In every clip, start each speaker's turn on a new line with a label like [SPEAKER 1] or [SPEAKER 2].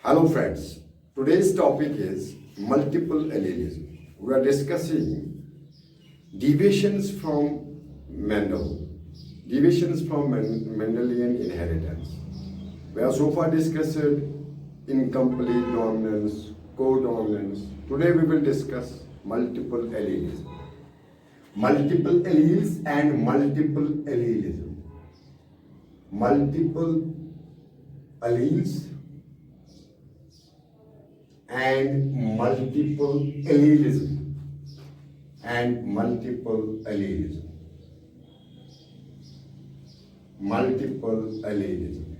[SPEAKER 1] Hello friends, today's topic is multiple allelism. We are discussing deviations from Mendelian inheritance. We have so far discussed incomplete dominance, codominance. Today we will discuss multiple allelism. Multiple alleles and multiple allelism. Multiple alleles and multiple allelism and multiple allelism. Multiple allelism.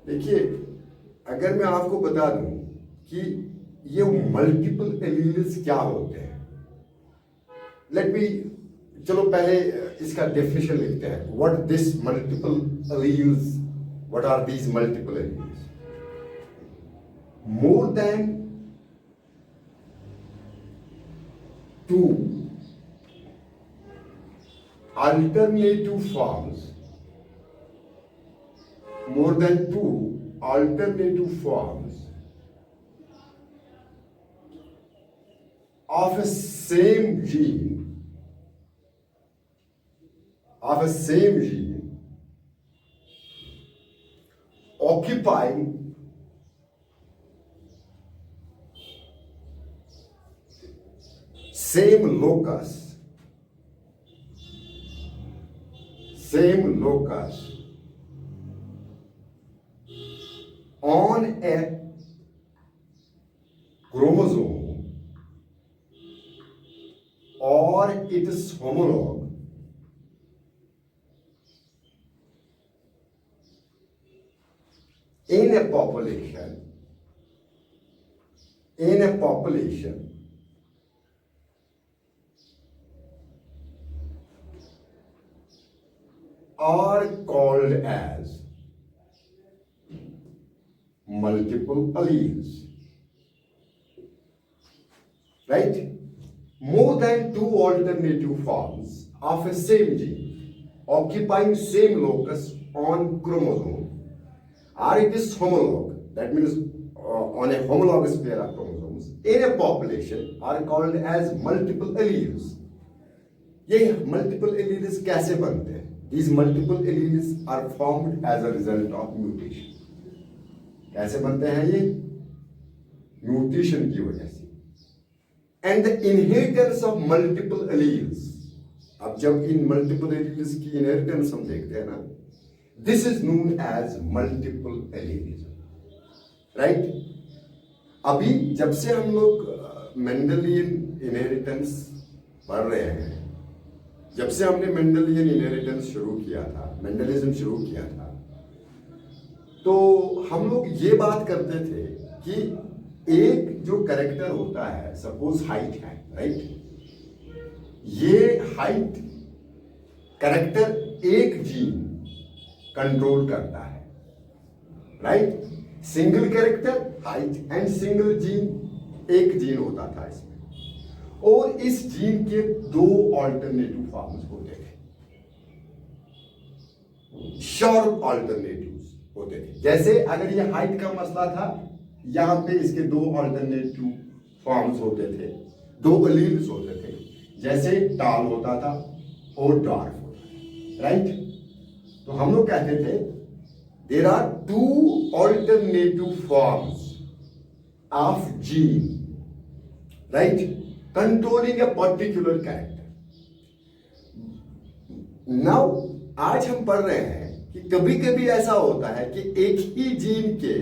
[SPEAKER 1] देखिए, अगर मैं आपको बता दूं कि ये multiple alleles क्या होते हैं, चलो पहले इसका डेफिनेशन लिखते हैं. What this multiple alleles, what are these multiple alleles? More than two alternative forms of a same gene occupying same locus on a chromosome or its homologue in a population are called as multiple alleles. Right? More than two alternative forms of a same gene occupying same locus on chromosome or it is homologue, that means on a homologous pair of chromosomes in a population are called as multiple alleles. ये multiple alleles कैसे बनते हैं? These multiple alleles are formed as a result of mutation. कैसे बनते हैं ये? Mutation की वजह से. And the inheritance of multiple alleles, अब जब इन multiple alleles की inheritance हम देखते हैं ना, this is known as multiple allelism. Right? अभी जब से हम लोग मेंडेलियन इनहेरिटेंस पढ़ रहे हैं, जब से हमने मेंडेलियन इनहेरिटेंस शुरू किया था, मेंडलिज्म शुरू किया था, तो हम लोग ये बात करते थे कि एक जो कैरेक्टर होता है, सपोज हाइट है, राइट? ये हाइट कैरेक्टर एक जीन कंट्रोल करता है, right? Single character height and single gene, एक जीन होता था इसमें, और इस जीन के दो ऑल्टरनेटिव फॉर्म्स होते थे, शार्प ऑल्टरनेटिव्स होते थे. जैसे अगर ये हाइट का मसला था, यहां पे इसके दो ऑल्टरनेटिव फॉर्म्स होते थे, दो एलील्स होते थे, जैसे टॉल होता था और डॉर्फ होता था, राइट? तो हम लोग कहते थे there are two alternative forms of gene, right, controlling a particular character. Now आज हम पढ़ रहे हैं कि कभी कभी ऐसा होता है कि एक ही जीन के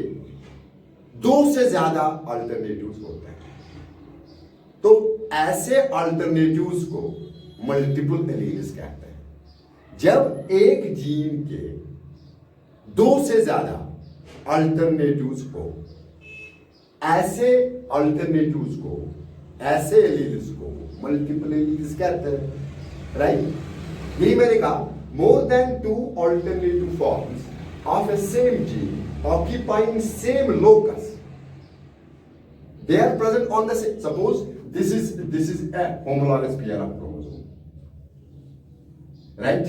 [SPEAKER 1] दो से ज्यादा अल्टरनेटिव्स होते हैं, तो ऐसे अल्टरनेटिव्स को मल्टीपल एलील्स कहते हैं. जब एक जीन के दो से ज्यादा अल्टरनेटिव्स हो, ऐसे अल्टरनेटिव्स को, ऐसे एलील्स को मल्टीपल एलील्स कहते हैं, राइट? यही मैंने कहा, more than two alternative forms of a same gene occupying same locus, they are present on the same. Suppose this is a homologous pair of chromosome, right?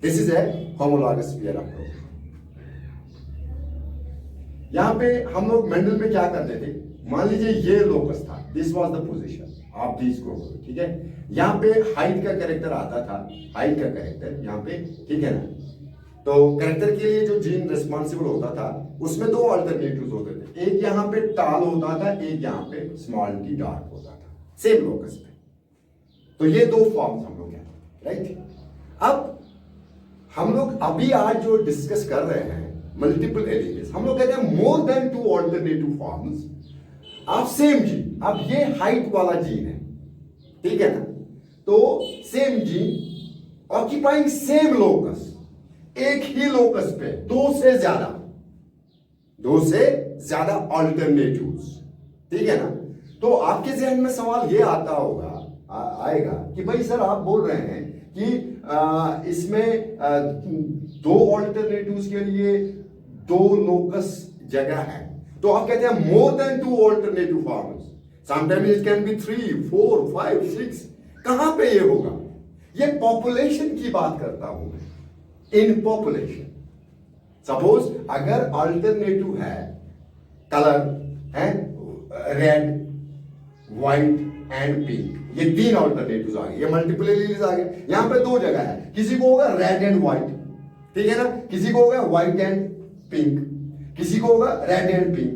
[SPEAKER 1] This is a homologous pair approach. यहां पे हम लोग Mendel में क्या करते थे, मान लीजिए ये लोकस था, दिस वाज द पोजीशन, आप भी इसको करो, ठीक है। यहां पे हाइट का कैरेक्टर आता था, हाइट का कैरेक्टर यहां पे, ठीक है ना। तो कैरेक्टर के लिए जो जीन रिस्पॉन्सिबल होता था उसमें दो अल्टरनेटिव्स होते थे, एक यहां पे टाल होता था, एक यहां पे स्मॉल टी डार्क होता था, सेम लोकस पे। तो ये दो फॉर्म्स हम लोग हैं, राइट। अब हम लोग अभी आज जो डिस्कस कर रहे हैं मल्टीपल एलिमेंट्स, हम लोग कहते हैं more than two alternative forms of same gene. अब ये हाइट वाला जीन है, ठीक है ना। तो same gene occupying same locus, एक ही लोकस पे दो से ज्यादा अल्टरनेटिव्स, ठीक है ना। तो आपके जहन में सवाल ये आता होगा, आएगा कि भाई सर आप बोल रहे हैं कि इसमें दो अल्टरनेटिव्स के लिए दो लोकस जगह है, तो आप कहते हैं more than two alternative forms, sometimes it can be 3, 4, 5, 6। कहां पे ये होगा? ये पॉपुलेशन की बात करता हूं मैं, इन पॉपुलेशन। सपोज अगर अल्टरनेटिव है कलर है रेड, व्हाइट एंड पिंक, ये तीन अल्टरनेटिव्स आ गए, ये मल्टीपल एलील्स आ गए। यहां पे दो जगह है, किसी को होगा रेड एंड व्हाइट, ठीक है ना, किसी को होगा व्हाइट एंड पिंक, किसी को होगा रेड एंड पिंक,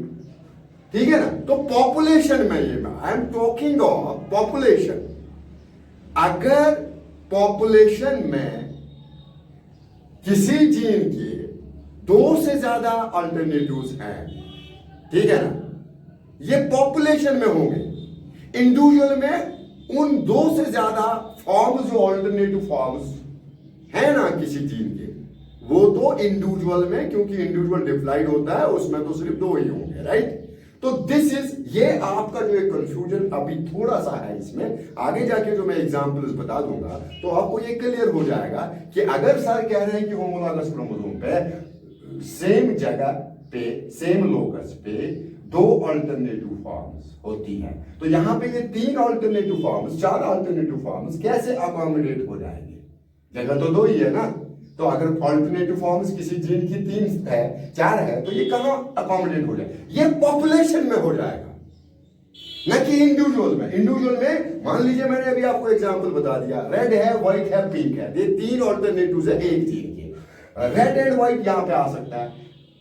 [SPEAKER 1] ठीक है ना। तो पॉपुलेशन में ये I am talking of population. अगर पॉपुलेशन में किसी जीन के दो से ज्यादा अल्टरनेटिव्स हैं, ठीक है ना, ये पॉपुलेशन में होंगे। इंडिविजुअल में उन दो से ज्यादा फॉर्म्स, जो अल्टरनेटिव फॉर्म्स है ना किसी जीन के, वो तो इंडिविजुअल में, क्योंकि इंडिविजुअल डिप्लाइड होता है उसमें तो सिर्फ दो ही होंगे, राइट। तो दिस इज, ये आपका जो एक कंफ्यूजन अभी थोड़ा सा है इसमें, आगे जाके जो मैं एग्जांपल्स बता दूंगा तो आपको ये क्लियर हो जाएगा कि अगर सर कह रहे हैं कि होमोलॉगस क्रोमोसोम पे सेम जगह पे, सेम लोकस पे दो अल्टरनेटिव फॉर्म्स होती है, तो यहां पे ये तीन अल्टरनेटिव फॉर्म्स, चार अल्टरनेटिव फॉर्म्स कैसे अकोमोडेट हो जाएंगे? जगह तो दो ही है ना। तो अगर अल्टरनेटिव फॉर्म्स किसी जीन की तीन है, चार है, तो ये कहां अकोमोडेट हो जाए? ये पॉपुलेशन में हो जाएगा, न कि इंडिविजुअल में। इंडिविजुअल में मान लीजिए मैंने अभी आपको एग्जांपल बता दिया, रेड है, व्हाइट है, पिंक है, ये तीन अल्टरनेटिव्स है एक जीन के, रेड एंड व्हाइट यहां पे आ सकता है।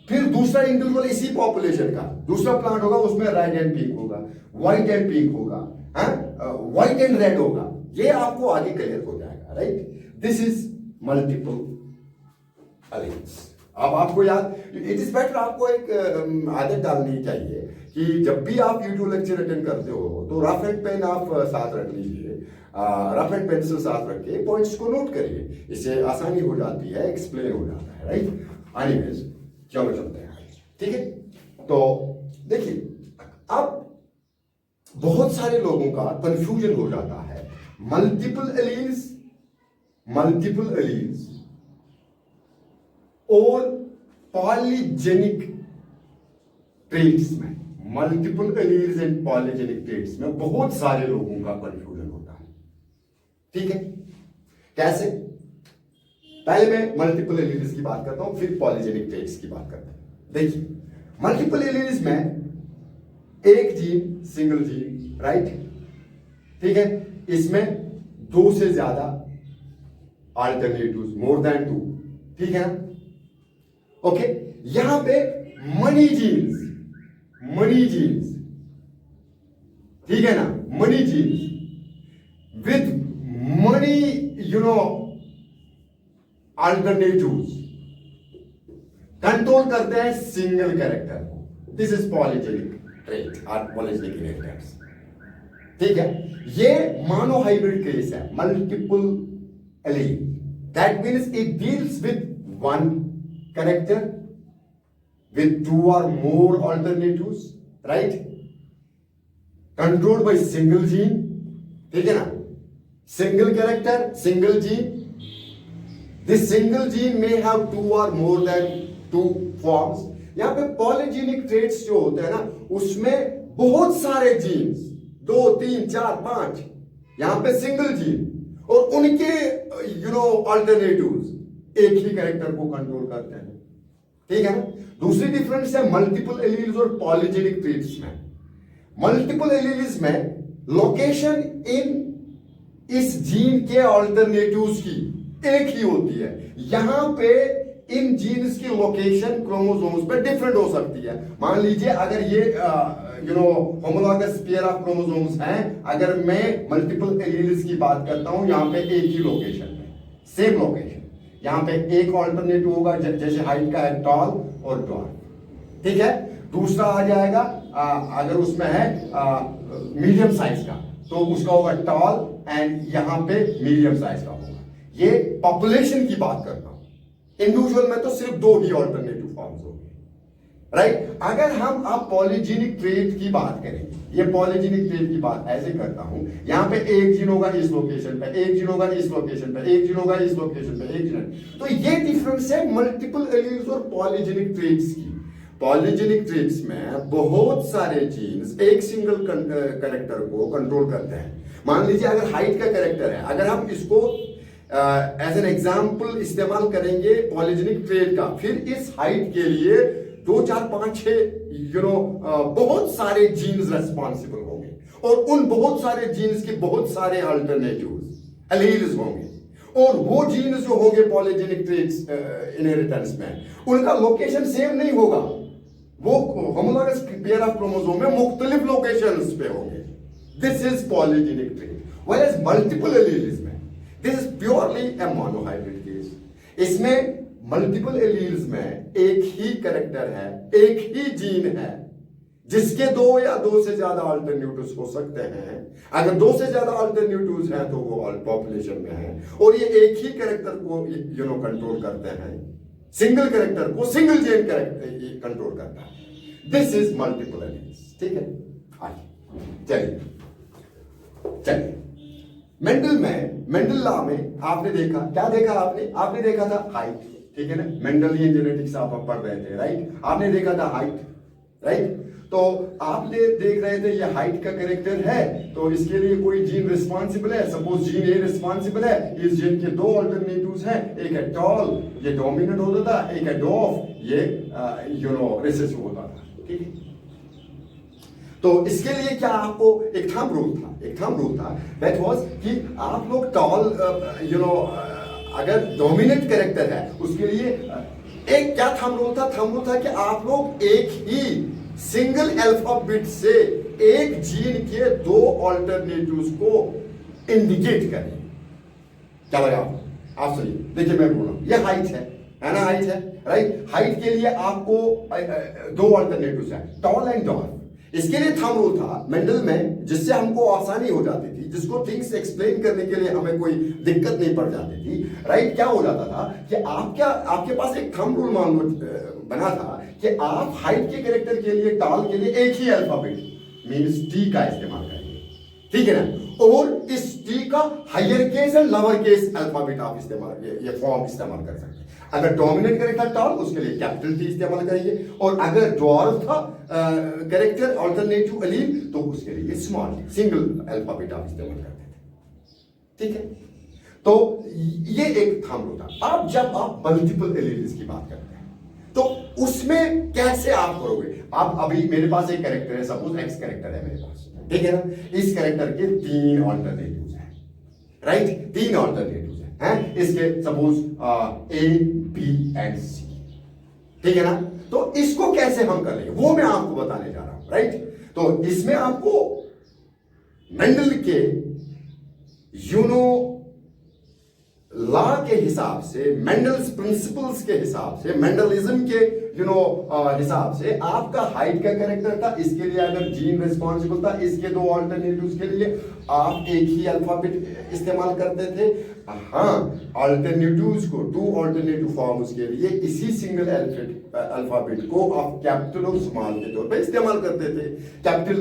[SPEAKER 1] फिर दूसरा इंडिविजुअल इसी पॉपुलेशन का दूसरा प्लांट होगा, उसमें रेड एंड पिंक होगा, व्हाइट एंड पिंक होगा, व्हाइट एंड रेड होगा। ये आपको आगे क्लियर हो जाएगा, right. This is multiple alleles. अब आपको याद, इट इज बेटर, आपको एक आदत डालनी चाहिए कि जब भी आप यूट्यूब लेक्चर अटेंड करते हो तो रफ एंड पेन आप साथ रख लीजिए, रफ एंड पेंसिल साथ रख के पॉइंट्स को नोट करिए, इससे आसानी हो जाती है, एक्सप्लेन हो जाता है, राइट। एनीवेज चलो चलते हैं, ठीक है। तो देखिए, अब बहुत सारे लोगों का कंफ्यूजन हो जाता है मल्टीपल एलील्स और पॉलीजेनिक ट्रेट्स में। Multiple alleles and polygenic traits में बहुत सारे लोगों का कंफ्यूजन होता है, ठीक है। कैसे? पहले मैं मल्टीपल एलील्स की बात करता हूं, फिर पॉलीजेनिक ट्रेट्स की बात करता हूं। देखिए, मल्टीपल एलील्स में एक जीन, सिंगल जीन, राइट, ठीक है। इसमें दो से ज्यादा अल्टरनेटिव्स, मोर देन टू, ठीक है ना। ओके, यहां पे मनी जीन्स, ठीक है ना, many genes with many alternatives control करते हैं सिंगल कैरेक्टर को। दिस इज पॉलीजेनिक ट्रेट और पॉलीजेनिक इनहेरिटेंस, ठीक है। ये मोनोहाइब्रिड केस है, multiple allele, that means it deals with one character with two or more alternatives, right, controlled by single gene, ठीक है ना, single character, single gene. This single gene may have two or more than two forms. यहां पे polygenic traits जो होते हैं ना, उसमें बहुत सारे जीन्स, 2, 3, 4, 5, यहां पे सिंगल जीन और उनके अल्टरनेटिव्स एक ही कैरेक्टर को कंट्रोल करते हैं, ठीक है ना। दूसरी डिफरेंस है मल्टीपल एलील्स और पॉलीजेनिक ट्रेट्स में। मल्टीपल एलील्स में लोकेशन इन इस जीन के ऑल्टरनेटिव्स की एक ही होती है। यहां पे इन जीन्स की लोकेशन क्रोमोसोम्स पे डिफरेंट हो सकती है। मान लीजिए अगर ये होमोलॉगस पेयर ऑफ क्रोमोसोम्स हैं, अगर मैं मल्टीपल एलील्स की बात करता हूं, यहां पे एक ही लोकेशन पे, सेम लोकेशन, यहां पे एक ऑल्टरनेटिव होगा, जैसे हाइट का है टॉल और ड्वार्फ, ठीक है। दूसरा आ जाएगा अगर उसमें है मीडियम साइज का, तो उसका होगा टॉल एंड यहां पे मीडियम साइज का होगा। ये पॉपुलेशन की बात करता हूं, इंडिविजुअल में तो सिर्फ दो ही ऑल्टरनेटिव फॉर्म्स होंगे, राइट। अगर हम आप पॉलीजेनिक ट्रेट की बात करेंगे, ये पॉलीजेनिक ट्रेट की बात ऐसे करता हूं, यहां पे एक जीन होगा इस लोकेशन पे, एक जीन होगा इस लोकेशन पे, एक जीन होगा इस लोकेशन पे, एक जीन। तो ये डिफरेंस है मल्टीपल एलील्स और पॉलीजेनिक ट्रेट्स की। पॉलीजेनिक ट्रेट्स में बहुत सारे जीन्स एक सिंगल कैरेक्टर को कंट्रोल करते हैं। मान लीजिए अगर हाइट का कैरेक्टर है, अगर हम इसको एज एन एग्जाम्पल इस्तेमाल करेंगे पॉलीजेनिक ट्रेट का, फिर इस हाइट के लिए 2 4 5 6 बहुत सारे जीन्स रेस्पॉन्सिबल होंगे, और उन बहुत सारे जीन्स के बहुत सारे अल्टरनेटिव्स एलील्स होंगे, और वो जीन्स जो होंगे पॉलीजेनिक ट्रेट्स इनहेरिटेंस में, उनका लोकेशन सेम नहीं होगा, वो होमोलॉगस पेयर ऑफ क्रोमोसोम में मुख्तलिफ लोकेशंस पे होंगे। This is polygenic trait. Whereas multiple alleles में this is purely a monohybrid case. इसमें मल्टीपल एलील्स में एक ही कैरेक्टर है, एक ही जीन है, जिसके 2 या 2 से ज्यादा अल्टरनेटिव्स हो सकते हैं। अगर 2 से ज्यादा अल्टरनेटिव्स हैं तो वो पॉपुलेशन में है, और ये एक ही कैरेक्टर को कंट्रोल करते हैं, सिंगल कैरेक्टर को सिंगल जीन कैरेक्टर कंट्रोल करता है। दिस इज मल्टीपल एलील्स, ठीक है। चलिए चलिए, मेंडल लॉ में आपने देखा, क्या देखा आपने देखा था हाइट, ठीक है ना। मेंडलियन जेनेटिक्स आप पढ़ रहे थे, राइट। आपने देखा था हाइट, राइट। तो आपने देख रहे थे ये हाइट का कैरेक्टर है, तो इसके लिए कोई जीन रिस्पॉन्सिबल है। सपोज जीन ए रिस्पॉन्सिबल है, इस जीन के 2 अल्टरनेटिव्स हैं, एक है टॉल, ये डोमिनेंट होता था, एक है डॉर्फ, ये रिसेसिव होता था, ठीक है। तो इसके लिए क्या आपको एक थंब रूल था, दैट वाज कि आप लोग टॉल अगर डोमिनेंट कैरेक्टर है उसके लिए एक क्या थंब रूल था कि आप लोग एक ही सिंगल अल्फाबेट से एक जीन के 2 अल्टरनेटिव्स को इंडिकेट करें। क्या बोले आप सुनिए, देखिए मैं बोल रहा हूं, ये हाइट है ना, हाइट है, राइट। हाइट के लिए आपको 2 अल्टरनेटिव्स है, टॉल एंड डॉर्फ। इसके लिए थंब रूल था मेंडल में, जिससे हमको आसानी हो जाती थी, जिसको थिंग्स एक्सप्लेन करने के लिए हमें कोई दिक्कत नहीं पड़ जाती थी, राइट। क्या हो जाता था कि आपके पास एक थंब रूल मान लो बना था कि आप हाइट के कैरेक्टर के लिए, टॉल के लिए एक ही अल्फाबेट मींस टी का इस्तेमाल करेंगे, ठीक है ना। और इस टी का higher case and lower case alphabet आप ये फॉर्म इस्तेमाल कर सकते हैं। अगर डोमिनेंट कैरेक्टर टॉल, उसके लिए कैपिटल टी इस्तेमाल करेंगे, और अगर ड्वार्फ था कैरेक्टर अल्टरनेटिव एलील, तो उसके लिए स्मॉल सिंगल अल्फाबेट आप इस्तेमाल करते थे, ठीक है। तो ये एक थंब रूल था। अब जब आप मल्टीपल एलील्स की बात करते हैं तो उसमें कैसे आप करोगे। आप अभी मेरे पास एक कैरेक्टर है, सपोज एक्स कैरेक्टर है मेरे पास, ठीक है ना। इस कैरेक्टर के 3 ऑल्टरनेटिव्स हैं, राइट, 3 ऑल्टरनेटिव्स हैं इसके, सपोज ए बी एंड सी, ठीक है ना। तो इसको कैसे हम कर लेंगे वो मैं आपको बताने जा रहा हूं, राइट। तो इसमें आपको मेंडल के लॉ के हिसाब से, मेंडल्स प्रिंसिपल्स के हिसाब से, मेंडलिज्म के हिसाब से आपका हाइट का कैरेक्टर था, इसके लिए अगर जीन रिस्पॉन्सिबल था, इसके 2 अल्टरनेटिव्स के लिए आप एक ही अल्फाबेट इस्तेमाल करते थे। हाँ, अल्टरनेटिव्स को 2 अल्टरनेटिव फॉर्म्स के लिए इसी सिंगल अल्फाबेट को आप कैपिटल और स्मॉल के तौर पे इस्तेमाल करते थे। कैपिटल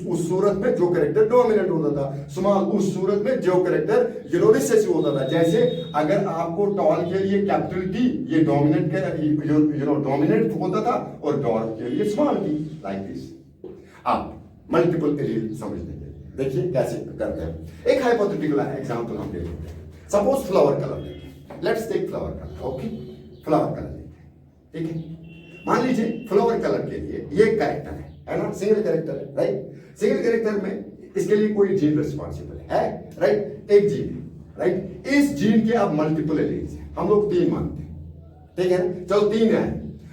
[SPEAKER 1] उस सूरत में जो कैरेक्टर डोमिनेंट होता था, स्मॉल उस सूरत में जो कैरेक्टर रिसेसिव होता था। जैसे अगर आपको टॉल के लिए कैपिटल टी ये डोमिनेंट डोमिनेंट होता था, और डॉर्फ के लिए स्मॉल टी, लाइक दिस। आप मल्टीपल एलील समझने के लिए देखिए कैसे करते हैं। एक हाइपोथेटिकल एग्जांपल हम ले लेते हैं। Suppose flower colour, let's take flower colour. Okay, flower colour लेते हैं. ठीक है, मान लीजिए फ्लावर कलर के लिए ये कैरेक्टर है ना, सिंगल कैरेक्टर है, राइट. सिंगल कैरेक्टर में इसके लिए कोई जीन रिस्पॉन्सिबल है, राइट. एक जीन है, राइट. इस जीन के अब मल्टीपल एलील्स हैं, हम लोग 3 मानते हैं. ठीक है, चलो 3 है.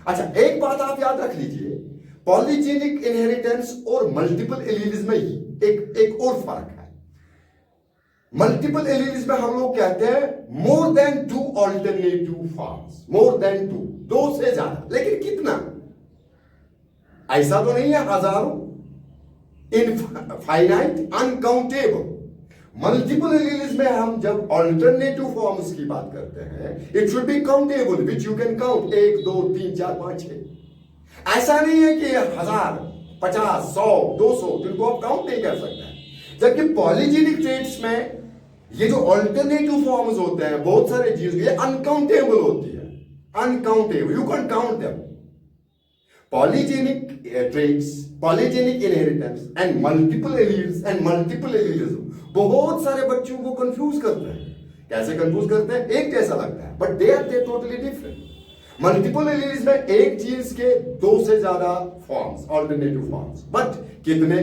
[SPEAKER 1] अच्छा, एक बात आप याद रख लीजिए, पॉलीजेनिक इनहेरिटेंस और मल्टीपल एलील्स में एक और फर्क है. मल्टीपल एलील्स में हम लोग कहते हैं more then 2 alternative forms, more than 2, 2 से ज्यादा. लेकिन कितना, ऐसा तो नहीं है हजारों, इनफाइनाइट, अनकाउंटेबल. मल्टीपल एलील्स में हम जब अल्टरनेटिव फॉर्म्स की बात करते हैं, it should be countable, which you can count 1 2 3 4 5 6. ऐसा नहीं है कि 1000 50 100 200 जिनको आप काउंट नहीं कर सकते. जबकि पॉलीजेनिक ट्रेट्स में ये जो अल्टरनेटिव फॉर्म्स होते हैं बहुत सारे चीज, ये अनकाउंटेबल होती है, uncountable, you can count them. Polygenic traits, polygenic inheritance and multiple alleles and multiple एलीलिज्म बहुत सारे बच्चों को कंफ्यूज करते हैं. कैसे कंफ्यूज करते हैं, एक जैसा लगता है but they are totally different. Multiple alleles में एक जीन्स के 2 से ज्यादा फॉर्म्स, अल्टरनेटिव फॉर्म्स, बट कितने,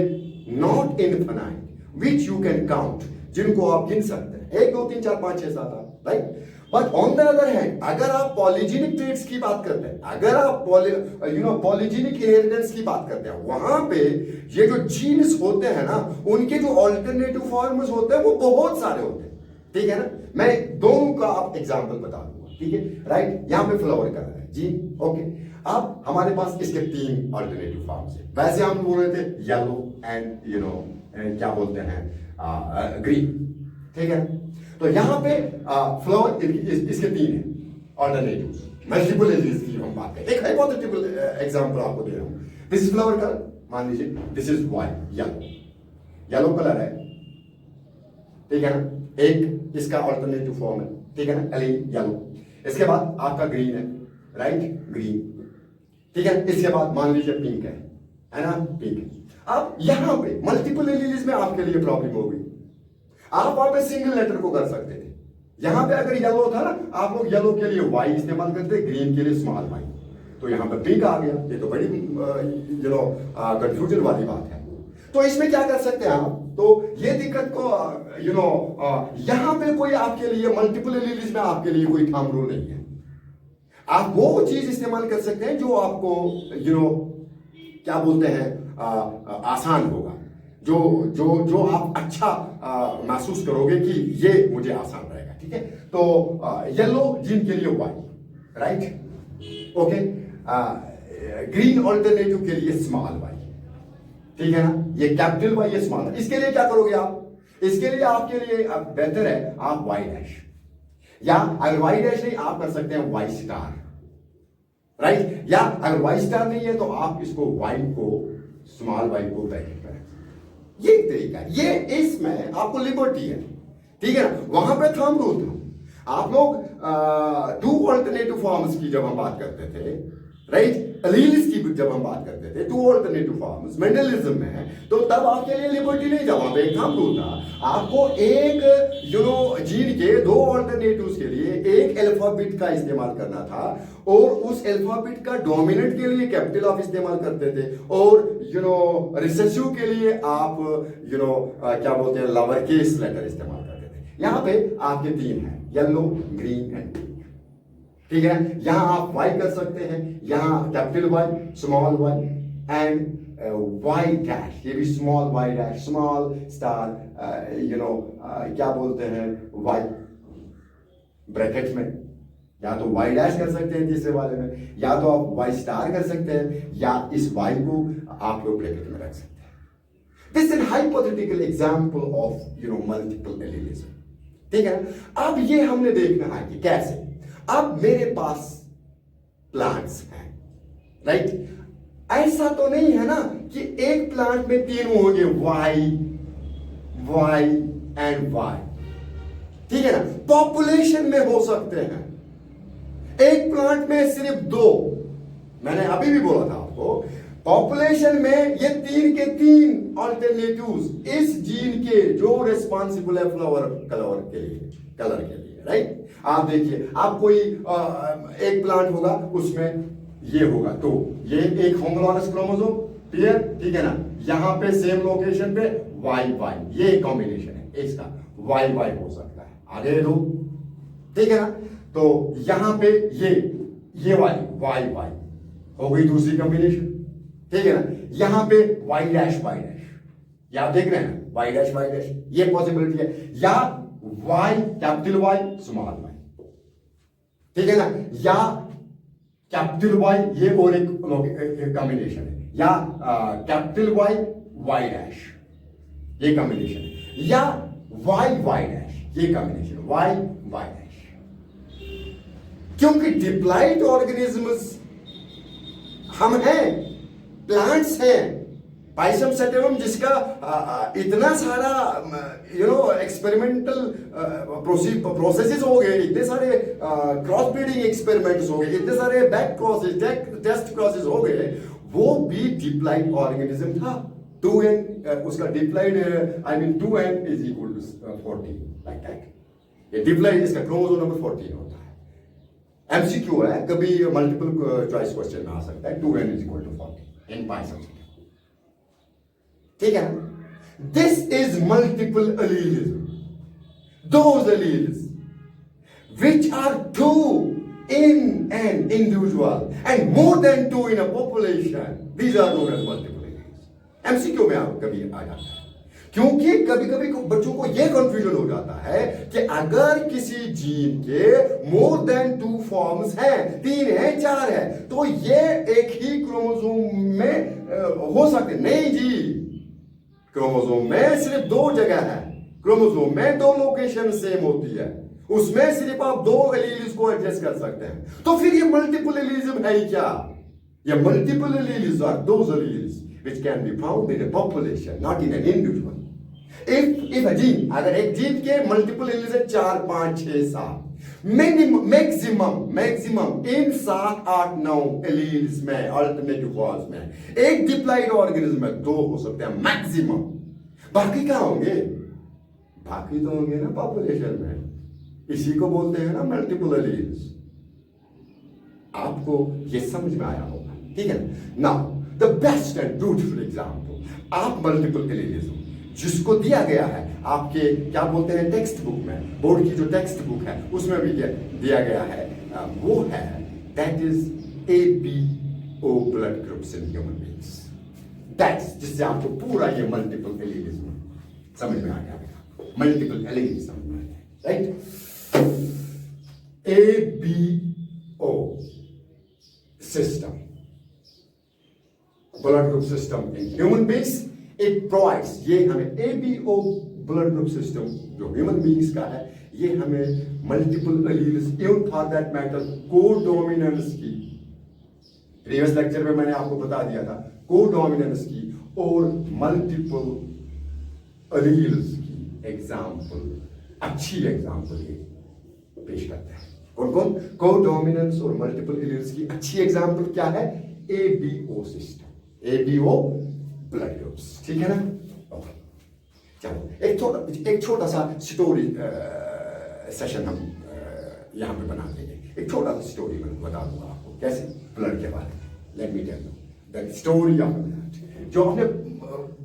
[SPEAKER 1] not infinite, which you can count, जिनको आप गिन सकते हैं 1 2 3 4 5 6 7 8, right. But on the other hand, अगर आप पॉलीजेनिक ट्रेट्स की बात करते हैं, अगर आप पॉलीजेनिक इनहेरिटेंस की बात करते हैं, वहां पे ये जो जीन्स होते हैं ना, उनके जो अल्टरनेटिव फॉर्म्स होते हैं वो बहुत सारे होते हैं. ठीक है ना, मैं दोनों का आप एग्जांपल बता दूंगा. ठीक है, राइट. यहां पे फ्लावर कलर है जी. ओके, अब हमारे पास इसके 3 अल्टरनेटिव फॉर्म्स है. वैसे हम बोल रहे थे येलो एंड क्या बोलते हैं ग्रीन. ठीक है, तो यहां पे फ्लावर इसके 3 है अल्टरनेटिव्स. मल्टीपल एलील्स की हम बात करें, एक हाइपोथेटिकल एग्जांपल आपको दे रहा हूं. दिस इज फ्लावर कलर, मान लीजिए this is white, yellow colour है. ठीक है ना, एक इसका अल्टरनेटिव फॉर्म है. ठीक है ना, येलो. इसके बाद आपका ग्रीन है, राइट, ग्रीन. ठीक है, इसके बाद मान लीजिए पिंक है ना, पिंक. अब यहां पे मल्टीपल एलील्स में आपके लिए प्रॉब्लम हो गई. आप वहां पे सिंगल लेटर को कर सकते थे. यहां पे अगर येलो था ना, आप लोग येलो के लिए वाई इस्तेमाल करते, ग्रीन के लिए स्मॉल वाई. तो यहां पे पिंक आ गया. ये तो बड़ी कंफ्यूजन वाली बात है. तो इसमें क्या कर सकते हैं आप, तो ये दिक्कत को यहां पे कोई आपके लिए मल्टीपल एलील्स में आपके लिए कोई थंब रूल नहीं है. आप वो चीज इस्तेमाल कर सकते हैं जो आपको क्या बोलते हैं आसान होगा, जो आप अच्छा महसूस करोगे कि ये मुझे आसान रहेगा. ठीक है, तो येलो जीन के लिए Y, right. Okay, green alternative के लिए स्मॉल वाई. ठीक है ना, ये कैपिटल वाई, ये स्मॉल. इसके लिए क्या करोगे आप, इसके लिए आपके लिए बेहतर है आप वाई डैश, या अगर वाई डैश नहीं आप कर सकते हैं वाई स्टार, राइट. या अगर वाई स्टार नहीं है तो आप इसको वाई को, स्मॉल वाई को ब्रैकेट में, ये एक तरीका है. ये इसमें आपको लिबर्टी है. ठीक है ना, वहां पे थंब रूल था. आप लोग 2 अल्टरनेटिव फॉर्म्स की जब हम बात करते थे, राइट, एलील्स की जब हम बात करते थे, 2 अल्टरनेटिव फॉर्म्स मेंडलिज्म में है, तो तब आपके लिए लिबर्टी नहीं था, वहां पे एक थंब रूल था. आपको एक जीन के 2 अल्टरनेटिव्स के लिए एक अल्फाबेट का इस्तेमाल करना था, और उस अल्फाबेट का डोमिनेंट के लिए कैपिटल आप इस्तेमाल करते थे, और रिसेसिव के लिए आप क्या बोलते हैं लोअर केस लेटर इस्तेमाल करते थे. यहां पे आपके 3 हैं, येलो, ग्रीन एंड पिंक. ठीक है, यहां आप वाई कर सकते हैं, यहां capital Y, small Y and Y dash, ये भी small Y dash, small star, क्या बोलते हैं वाई ब्रैकेट में, या तो वाई डैश कर सकते हैं तीसरे वाले में, या तो आप वाई स्टार कर सकते हैं, या इस वाई को आप लोग ब्रैकेट में रख सकते हैं. This is hypothetical example of multiple एलीलिज्म. ठीक है, अब ये हमने देखना है कि कैसे. अब मेरे पास प्लांट्स हैं, राइट. ऐसा तो नहीं है ना कि एक प्लांट में 3 होंगे, वाई वाई एंड वाई. ठीक है ना, पॉपुलेशन में हो सकते हैं. एक प्लांट में सिर्फ 2, मैंने अभी भी बोला था आपको, पॉपुलेशन में ये 3 के 3 अल्टरनेटिव्स इस जीन के जो रिस्पॉन्सिबल है फ्लावर कलर के लिए, राइट. आप देखिए, आप कोई एक प्लांट होगा, उसमें ये होगा, तो ये एक होमोलॉगस क्रोमोसोम, क्लियर, ठीक है ना। यहां पे सेम लोकेशन पे वाई वाई, ये कॉम्बिनेशन है इसका, वाई वाई हो सकता है, आगे दो, ठीक है ना। तो यहां पे ये वाई वाई वाई हो गई दूसरी कॉम्बिनेशन, ठीक है ना। यहां पे वाई डैश, ये आप देख रहे हैं वाई डैश, ये पॉसिबिलिटी है, या Y capital Y small Y, ठीक है ना, या कैपिटल वाई, ये और एक कॉम्बिनेशन है, या कैपिटल वाई वाई डैश, ये कॉम्बिनेशन है, या वाई वाई डैश, ये कॉम्बिनेशन, वाई वाई डैश। क्योंकि डिप्लॉइड ऑर्गेनिजम्स हम हैं, प्लांट्स हैं, पाइसम सेटेमम जिसका इतना सारा एक्सपेरिमेंटल प्रोसेसेस हो गए, इतने सारे क्रॉस ब्रीडिंग एक्सपेरिमेंट्स हो गए, इतने सारे बैक क्रॉसेस, टेस्ट क्रॉसेस हो गए, वो भी डिप्लॉइड ऑर्गेनिज्म था। 2n उसका diploid, I mean 2n is equal to 14, like that. ये डिप्लॉइड, इसका क्रोमोसोम नंबर 14 होता है। एमसीक्यू है, कभी मल्टीपल चॉइस क्वेश्चन में आ सकता है, 2n is equal to 14 in Pisum sativum, ठीक है। This is multiple allelism, those alleles which are two in an individual and more than two in a population, these are known as multiple alleles. MCQ में आप कभी आ जाता है, क्योंकि कभी कभी बच्चों को यह कंफ्यूजन हो जाता है कि अगर किसी जीन के मोर देन 2 फॉर्म्स हैं, 3 हैं, 4 है, तो ये एक ही क्रोमोसोम में हो सकते। नहीं जी, क्रोमोसोम में सिर्फ 2 जगह है, क्रोमोसोम में 2 लोकेशन सेम होती है, उसमें सिर्फ आप 2 एलील्स को एडजस्ट कर सकते हैं। तो फिर ये मल्टीपल एलीलिज्म है क्या? ये multiple alleles are those alleles which can be found in a population, not in an individual. If a gene, अगर एक जीन के मल्टीपल एलील्स है 4, 5, 6, 7, मैक्सिमम इन 7, 8, 9 एलील्स में, अल्टरनेटिव फॉर्म्स में, एक डिप्लॉइड ऑर्गेनिज्म में 2 हो सकते हैं मैक्सिमम। बाकी क्या होंगे? बाकी तो होंगे ना पॉपुलेशन में, इसी को बोलते हैं ना मल्टीपल एलील्स। आपको ये समझ में आया होगा, ठीक है। Now the best and beautiful example, आप मल्टीपल एलीलिज्म जिसको दिया गया है आपके क्या बोलते हैं टेक्स्ट बुक में, बोर्ड की जो टेक्स्ट बुक है उसमें भी दिया गया है, वो है that is ABO blood groups in human beings. That's जिससे आपको पूरा ये मल्टीपल एलीलिज्म समझ में आ गया, मल्टीपल एलीलिज्म समझ में आ गया, right. ABO system, blood group system in human beings, it provides, ये हमें ABO blood group system जो human beings का है, ये हमें multiple alleles, even for that matter co-dominance की, previous lecture में मैंने आपको बता दिया था, co-dominance की और multiple alleles की एग्जाम्पल, अच्छी एग्जाम्पल ये पेश करते हैं। कौन कौन? को-डोमिनेंस और मल्टीपल एलील्स की अच्छी एग्जांपल क्या है? ABO system, ABO blood groups, ठीक है ना। ओके, चलो एक छोटा सा स्टोरी सेशन हम यहाँ पे बना देंगे। एक छोटा सा स्टोरी मैं बता दूंगा आपको कैसे ब्लड के बारे में। Let me tell you the story of blood, जो आपने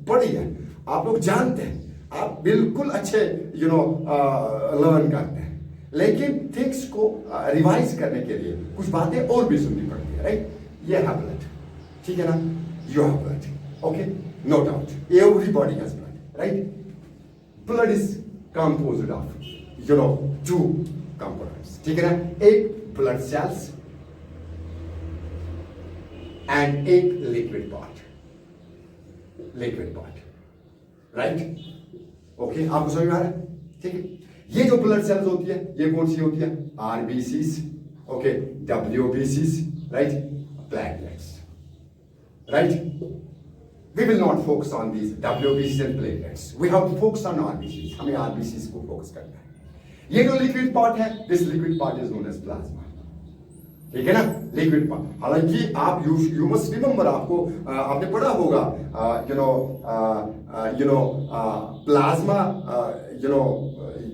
[SPEAKER 1] पढ़ी है, आप लोग जानते हैं, आप बिल्कुल अच्छे लर्न करते हैं, लेकिन थिंग्स को रिवाइज करने के लिए कुछ बातें और भी सुननी पड़ती है, राइट। ये है ब्लड, ठीक है ना, you have blood, okay, no doubt everybody has blood, right. Blood is composed of 2 components, ठीक है ना, एक ब्लड सेल्स एंड एक लिक्विड पार्ट, राइट। ओके, आपको समझ में आ रहा है, ठीक है। ये जो ब्लड सेल्स होती है, ये कौन सी होती है? RBCs, okay, WBCs, right, platelets, right. We will not focus on these WBCs and platelets. We have to focus on RBCs. हमें RBCs को फोकस करना है। ये जो लिक्विड पार्ट है, this liquid part is known as plasma, ठीक है ना, लिक्विड पार्ट। हालांकि आप यू मस्ट रिमेंबर, आपने पढ़ा होगा plasma,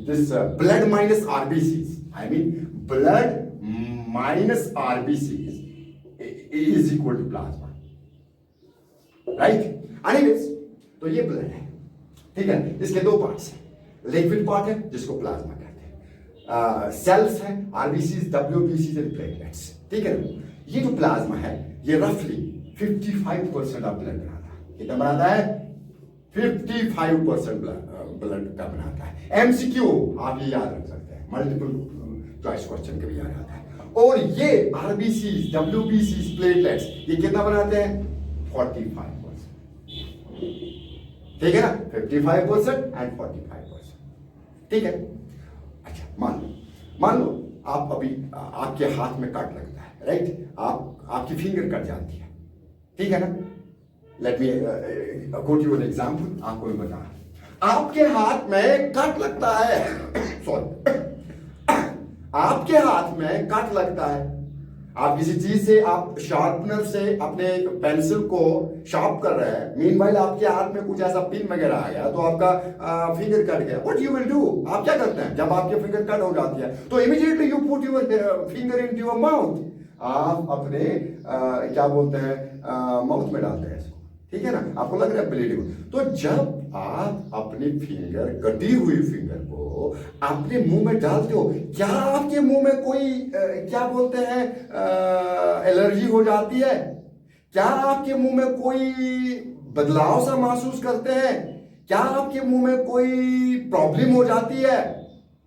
[SPEAKER 1] this blood minus RBCs, I mean blood minus RBCs is equal to plasma, right? Anyways, तो ये ब्लड है, ठीक है। इसके दो पार्ट्स हैं, लिक्विड पार्ट है जिसको प्लाज्मा कहते हैं, सेल्स हैं आरबीसीज, डब्ल्यूबीसीज एंड प्लेटलेट्स, ठीक है। ये जो प्लाज्मा है ये रफली 55% ऑफ ब्लड बनाता है। कितना बनाता है? 55% ब्लड का बनाता है। एमसीक्यू आप ये याद रख सकते हैं, मल्टीपल चॉइस क्वेश्चन कभी याद आता है। और ये आरबीसीज, डब्ल्यूबीसीज, प्लेटलेट्स ये कितना बनाते हैं? 45%, ठीक है ना, 55% एंड 45%, ठीक है। अच्छा, मान लो आप अभी आपके हाथ में कट लगता है, राइट? आपकी फिंगर कट जाती है, ठीक है ना। Let me quote you an example, आपको मैं बता, आपके हाथ में कट लगता है सॉरी आपके हाथ में कट लगता है, आप किसी चीज से, आप शार्पनर से अपने पेंसिल को शार्प कर रहे हैं, मीनवाइल आपके हाथ में कुछ ऐसा पिन वगैरह आ गया तो आपका फिंगर कट गया। What you will do? आप क्या करते हैं जब आपके फिंगर कट हो जाती है? तो immediately you put your finger into your mouth, आप अपने क्या बोलते हैं माउथ में डालते हैं इसको, ठीक है ना। आपको लग रहा है ब्लीडिंग। तो जब आप अपनी फिंगर, कटी हुई फिंगर को अपने मुंह में डालते हो, क्या आपके मुंह में कोई क्या बोलते हैं एलर्जी हो जाती है? क्या आपके मुंह में कोई बदलाव सा महसूस करते हैं? क्या आपके मुंह में कोई प्रॉब्लम हो जाती है?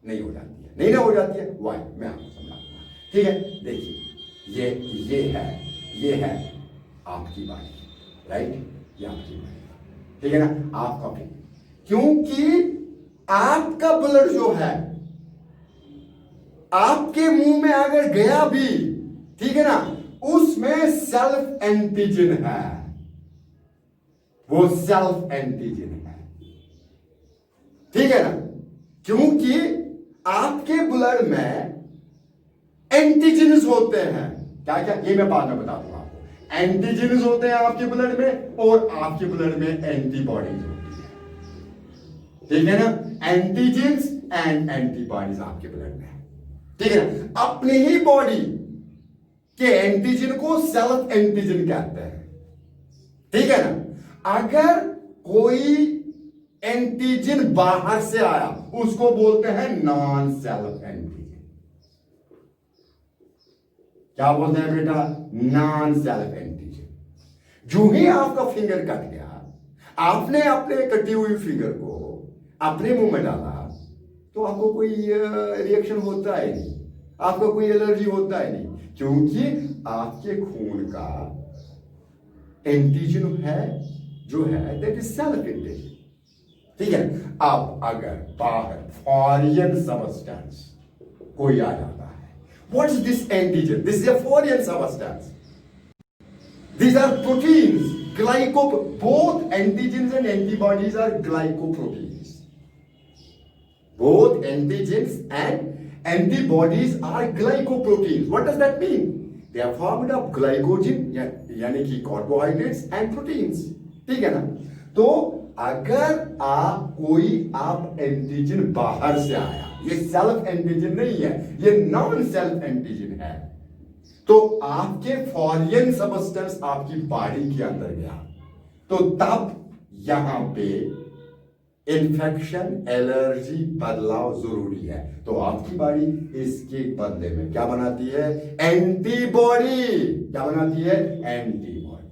[SPEAKER 1] नहीं हो जाती है, नहीं ना हो जाती है। वाई? मैं आपको समझाऊंगा, ठीक है। देखिए, ये है आपकी बात, राइट? ये आपकी बात, ठीक है ना, आपका भी, क्योंकि आपका ब्लड जो है आपके मुंह में अगर गया भी, ठीक है ना, उसमें सेल्फ एंटीजन है, वो सेल्फ एंटीजन है, ठीक है ना। क्योंकि आपके ब्लड में एंटीजन्स होते हैं, क्या क्या, ये मैं बाद में बता दूंगा आपको। एंटीजन्स होते हैं आपके ब्लड में और आपके ब्लड में एंटीबॉडीज होती है, ठीक है ना। एंटीजन्स एंड एंटीबॉडीज आपके ब्लड में, ठीक है ना। अपनी ही बॉडी के एंटीजन को सेल्फ एंटीजन कहते हैं, ठीक है ना। अगर कोई एंटीजन बाहर से आया उसको बोलते हैं नॉन सेल्फ एंटीजन। क्या बोलते हैं बेटा? Non self antigen. जो ही आपका फिंगर कट गया, आपने अपने कटी हुई फिंगर को अपने मुंह में डाला, तो आपको कोई रिएक्शन होता है नहीं, आपको कोई एलर्जी होता है नहीं, क्योंकि आपके खून का एंटीजन है जो है दैट इज सेल्फ एंटीजन, ठीक है। अब अगर बाहर फॉरेन सबस्टेंस कोई आ जाता है, what is this antigen? This is a foreign substance, these are proteins, both antigens and antibodies are glycoproteins. Both antigens and antibodies are glycoproteins. What does that mean? They are formed of glycogen, यानी कि carbohydrates and proteins, ठीक है ना। तो अगर आप antigen बाहर से आया, ये सेल्फ एंटीजन नहीं है, ये नॉन सेल्फ एंटीजन है, तो आपके फॉरेन सबस्टेंस आपकी बॉडी के अंदर गया, तो तब यहां पे इन्फेक्शन, एलर्जी, बदलाव जरूरी है। तो आपकी बॉडी इसके बदले में क्या बनाती है? एंटीबॉडी। क्या बनाती है? एंटीबॉडी,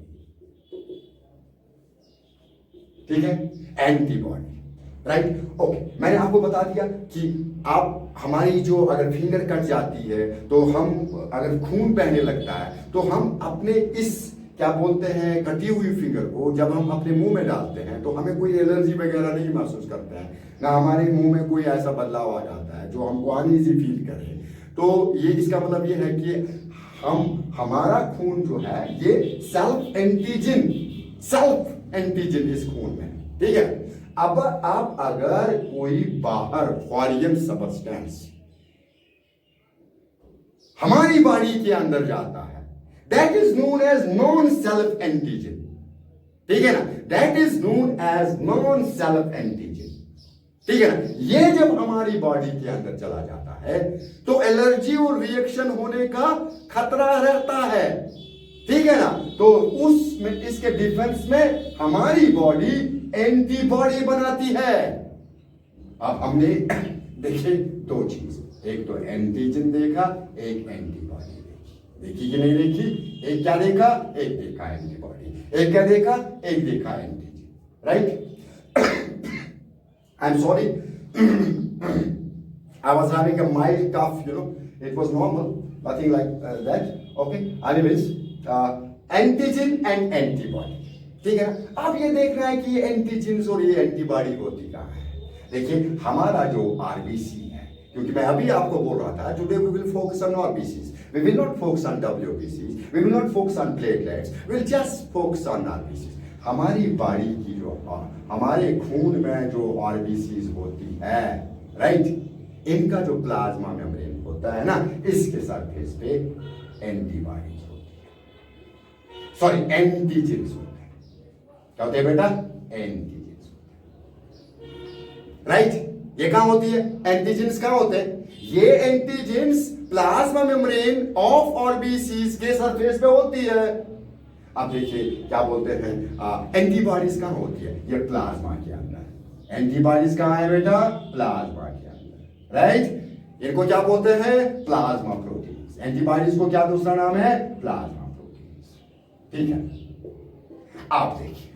[SPEAKER 1] ठीक है, एंटीबॉडी, राइट। ओके, मैंने आपको बता दिया कि आप हमारी जो अगर फिंगर कट जाती है, तो हम अगर खून बहने लगता है, तो हम अपने इस क्या बोलते हैं कटी हुई फिंगर को जब हम अपने मुंह में डालते हैं, तो हमें कोई एलर्जी वगैरह नहीं महसूस करते हैं, ना हमारे मुंह में कोई ऐसा बदलाव आ जाता है जो हमको अनईजी फील करे। तो ये इसका मतलब ये है कि हमारा खून जो है ये सेल्फ एंटीजन इस खून में, ठीक है। अब आप अगर कोई बाहर फॉरेन सबस्टेंस हमारी बॉडी के अंदर जाता है, that is known as non self antigen, ठीक है ना, that is known as non self antigen, ठीक है ना। ये जब हमारी बॉडी के अंदर चला जाता है तो एलर्जी और रिएक्शन होने का खतरा रहता है, ठीक है ना। तो उसमें इसके डिफेंस में हमारी बॉडी एंटीबॉडी बनाती है। अब हमने देखे दो चीज, एक तो एंटीजन देखा, एक एंटीबॉडी देखी कि नहीं देखी। एक क्या देखा, एक देखा एंटीबॉडी, एक क्या देखा, एक देखा antigen, right. I am sorry, I was having a mild cough, it was normal, nothing like that, okay. Anyways, antigen and antibody, ठीक है ना। अब ये देखना है कि ये एंटीजन और ये एंटीबॉडी होती कहाँ है। देखिए हमारा जो आरबीसी है, क्योंकि मैं अभी आपको बोल रहा था today we will focus on RBCs, we will not focus on डब्ल्यूबीसीज, we will not focus on platelets, we will just focus on RBCs. हमारी बॉडी की जो हमारे खून में जो आरबीसीज होती है, राइट, इनका जो प्लाज्मा मेम्ब्रेन होता है ना, इसके सरफेस पे एंटीबॉडीज होती है, सॉरी एंटीजेंस होते हैं। क्या होते हैं बेटा, एंटीजेंस, राइट। ये कहां होती है, एंटीजेंस कहां होते हैं, ये antigens plasma membrane of RBCs के सरफेस पे होती है। अब देखिए क्या बोलते हैं, एंटीबॉडीज कहां होती है, ये प्लाज्मा के अंदर। एंटीबॉडीज कहां है बेटा, प्लाज्मा के अंदर, राइट। इनको क्या बोलते हैं, प्लाज्मा प्रोटीन्स। एंटीबॉडीज को क्या दूसरा नाम है, प्लाज्मा प्रोटीन्स, ठीक है। आप देखिए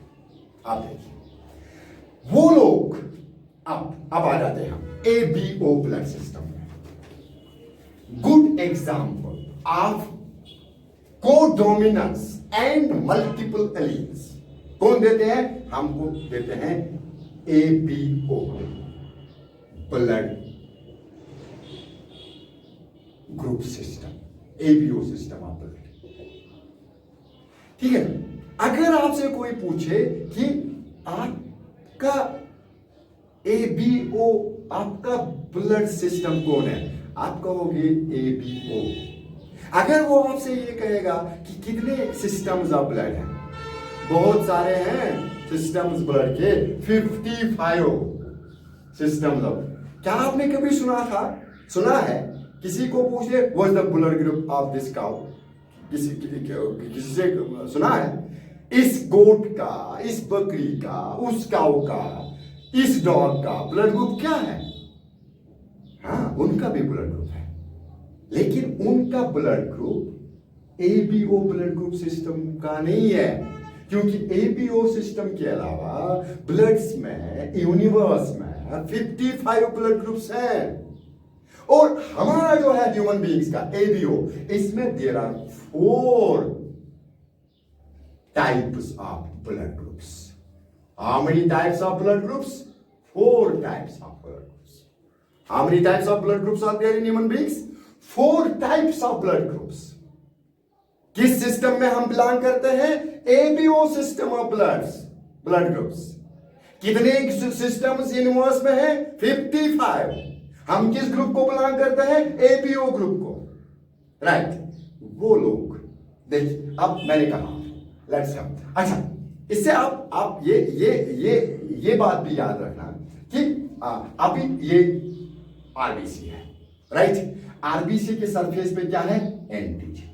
[SPEAKER 1] वो लोग, अब आ जाते हैं हम एबीओ ब्लड सिस्टम में। Good example of codominance and multiple alleles कौन देते हैं, हमको देते हैं ABO blood group system, ABO system of blood, ठीक है। अगर आपसे कोई पूछे कि आपका एबीओ, आपका ब्लड सिस्टम कौन है, आप कहोगे एबीओ। अगर वो आपसे ये कहेगा कि कितने सिस्टम्स ऑफ ब्लड हैं, बहुत सारे हैं सिस्टम्स ब्लड के, 55 सिस्टम्स ऑफ। क्या आपने कभी सुना है किसी को पूछे what is the blood group of this cow, किसी से सुना है, इस गोट का, इस बकरी का, उस काउ का, इस डॉग का ब्लड ग्रुप क्या है। हाँ, उनका भी ब्लड ग्रुप है, लेकिन उनका blood group ABO blood group system का नहीं है, क्योंकि एबीओ सिस्टम के अलावा ब्लड्स में, यूनिवर्स में 55 ब्लड ग्रुप्स हैं। और हमारा जो है ह्यूमन बीइंग्स का एबीओ, इसमें there are 4 types of blood groups. How many types of blood groups? 4 types of blood groups. How many types of blood groups are there in human beings? 4 types of blood groups. किस system में हम belong करते हैं, ABO system of blood groups. कितने systems universe में है, 55। हम किस ग्रुप को बिलोंग करते हैं, एबीओ ग्रुप को, राइट। वो लोग देखिए, अब मैंने कहा लेट्स कम, अच्छा इससे आप ये बात भी याद रखना कि अभी ये आरबीसी है, राइट। आरबीसी के सरफेस पे क्या है, एंटीजन,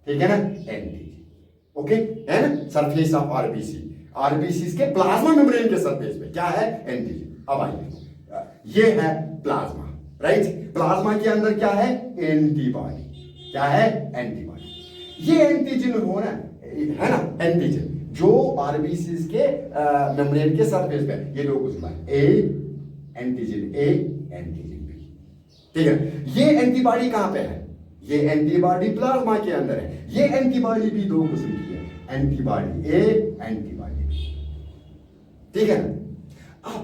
[SPEAKER 1] ठीक है ना, एंटीजन, ओके, है ना, सरफेस ऑफ आरबीसी के प्लाज्मा मेम्ब्रेन के सरफेस पे क्या है, एंटीजन। अब आइए, ये है प्लाज्मा, राइट। प्लाज्मा के अंदर क्या है, एंटीबॉडी, क्या है, एंटीबॉडी। ये एंटीजन होना है ना, एंटीजन जो आरबीसीज के मेम्ब्रेन के सरफेस पे, ये दो कुछ एंटीजन ए, एंटीजन बी, ठीक है। ये एंटीबॉडी कहां पे है, ये एंटीबॉडी प्लाज्मा के अंदर है। ये एंटीबॉडी भी दो किस्म की है, एंटीबॉडी ए, एंटीबॉडी बी, ठीक है ना। अब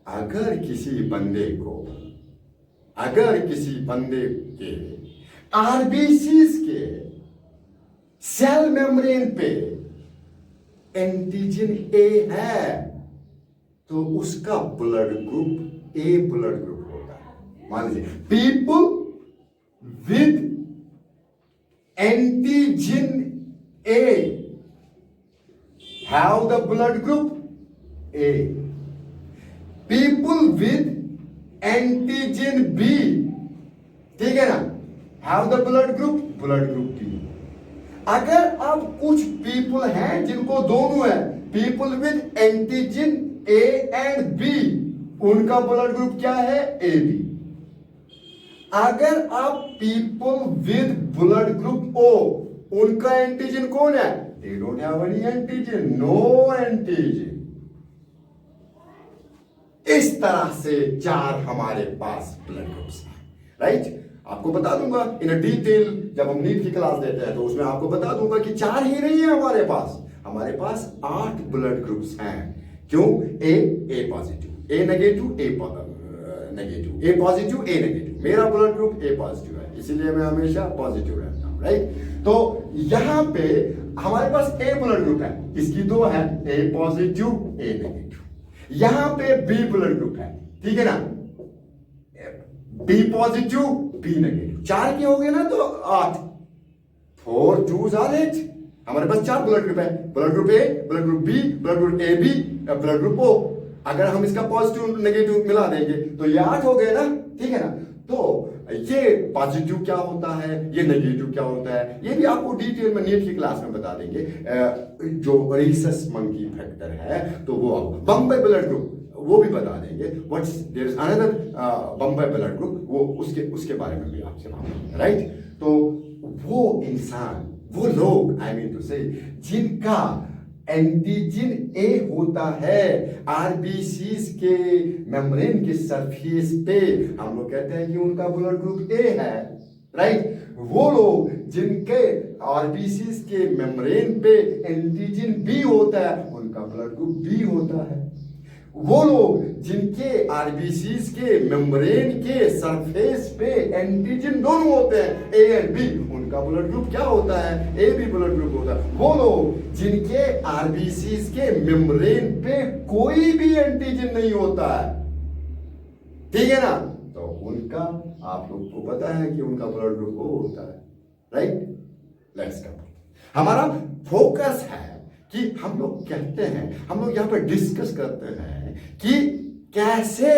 [SPEAKER 1] अगर किसी बंदे के आरबीसीज के सेल मेम्ब्रेन पे एंटीजन ए है, तो उसका blood group A blood group होता है। मान लीजिए people with antigen A have the blood group A, people with antigen B ठीक है ना, have the blood group B. अगर अब कुछ पीपल हैं जिनको दोनों है, people with antigen A and B, उनका ब्लड ग्रुप क्या है, ए बी। अगर आप पीपल विद ब्लड ग्रुप ओ, उनका एंटीजन कौन है, they don't have any antigen, no antigen. इस तरह से 4 हमारे पास ब्लड ग्रुप्स हैं, राइट। आपको बता दूंगा इन डिटेल, जब हम नीट की क्लास देते हैं तो उसमें आपको बता दूंगा कि 4 ही नहीं है हमारे पास 8 ब्लड ग्रुप्स हैं। क्यों, ए पॉजिटिव, ए नेगेटिव, ए नेगेटिव, ए पॉजिटिव, ए नेगेटिव। मेरा ब्लड ग्रुप ए पॉजिटिव है, इसीलिए मैं हमेशा पॉजिटिव रहता हूं, राइट। तो यहां पे हमारे पास ए ब्लड ग्रुप है, इसकी 2 है, ए पॉजिटिव, ए नेगेटिव। यहां पे बी ब्लड ग्रुप है, ठीक है ना, बी पॉजिटिव, बी नेगेटिव। 4 के हो गए ना, तो 8, 4 2 8। हमारे पास 4 ब्लड ग्रुप है, blood group A, blood group B, blood group A B, blood group O. अगर हम इसका पॉजिटिव नेगेटिव मिला देंगे तो ये 8 हो गए ना, ठीक है ना। तो ये पॉजिटिव क्या होता है, ये नेगेटिव क्या होता है, ये भी आपको डिटेल में नीट की क्लास में बता देंगे। जो रिसस मंकी फैक्टर है तो वो बम्बई ब्लड ग्रुप वो भी बता देंगे। What's there is another Bombay blood group, वो उसके बारे में भी आपसे बात, राइट। तो वो इंसान, वो लोग, आई मीन टू से, जिनका एंटीजन ए होता है आरबीसीज के मेम्ब्रेन के सरफेस पे, हम लोग कहते हैं कि उनका ब्लड ग्रुप ए है, राइट। वो लोग जिनके आरबीसीज के मेम्ब्रेन पे एंटीजन बी होता है, उनका ब्लड ग्रुप बी होता है। वो लोग जिनके आरबीसीज के मेम्ब्रेन के सरफेस पे एंटीजन दोनों होते हैं, ए एंड बी, उनका ब्लड ग्रुप क्या होता है, ए बी ब्लड ग्रुप होता है। वो लोग जिनके आरबीसीज के मेम्ब्रेन पे कोई भी एंटीजन नहीं होता है, ठीक है ना, तो उनका, आप लोग को पता है कि उनका ब्लड ग्रुप वो होता है, राइट। लेट्स कम, हमारा फोकस है कि हम लोग कहते हैं, हम लोग यहां पर डिस्कस करते हैं कि कैसे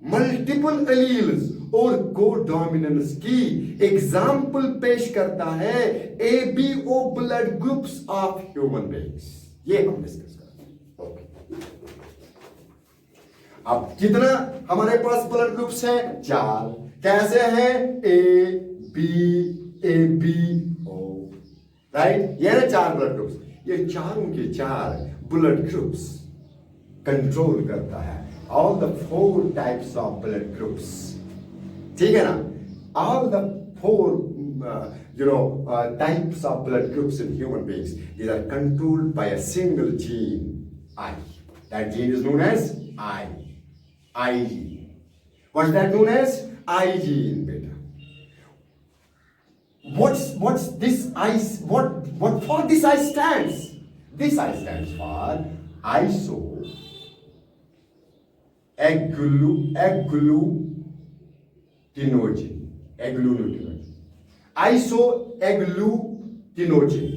[SPEAKER 1] मल्टीपल एलील्स और कोडोमिनेंस की एग्जाम्पल पेश करता है ABO blood groups of human beings. ये हम डिस्कस करते हैं, ओके। अब कितना हमारे पास ब्लड ग्रुप्स हैं, 4। कैसे हैं, ए बी ओ, राइट। ये है 4 ब्लड ग्रुप्स। ये चारों के 4 ब्लड ग्रुप्स कंट्रोल करता है all the 4 types of blood groups, ठीक है ना। All the 4 types of blood groups in human beings, these are controlled by a single gene, I. That gene is known as I gene. What's that known as? I gene, beta. What's this I? What for this I stands? This I stands for iso agglutinogen. Iso agglutinogen,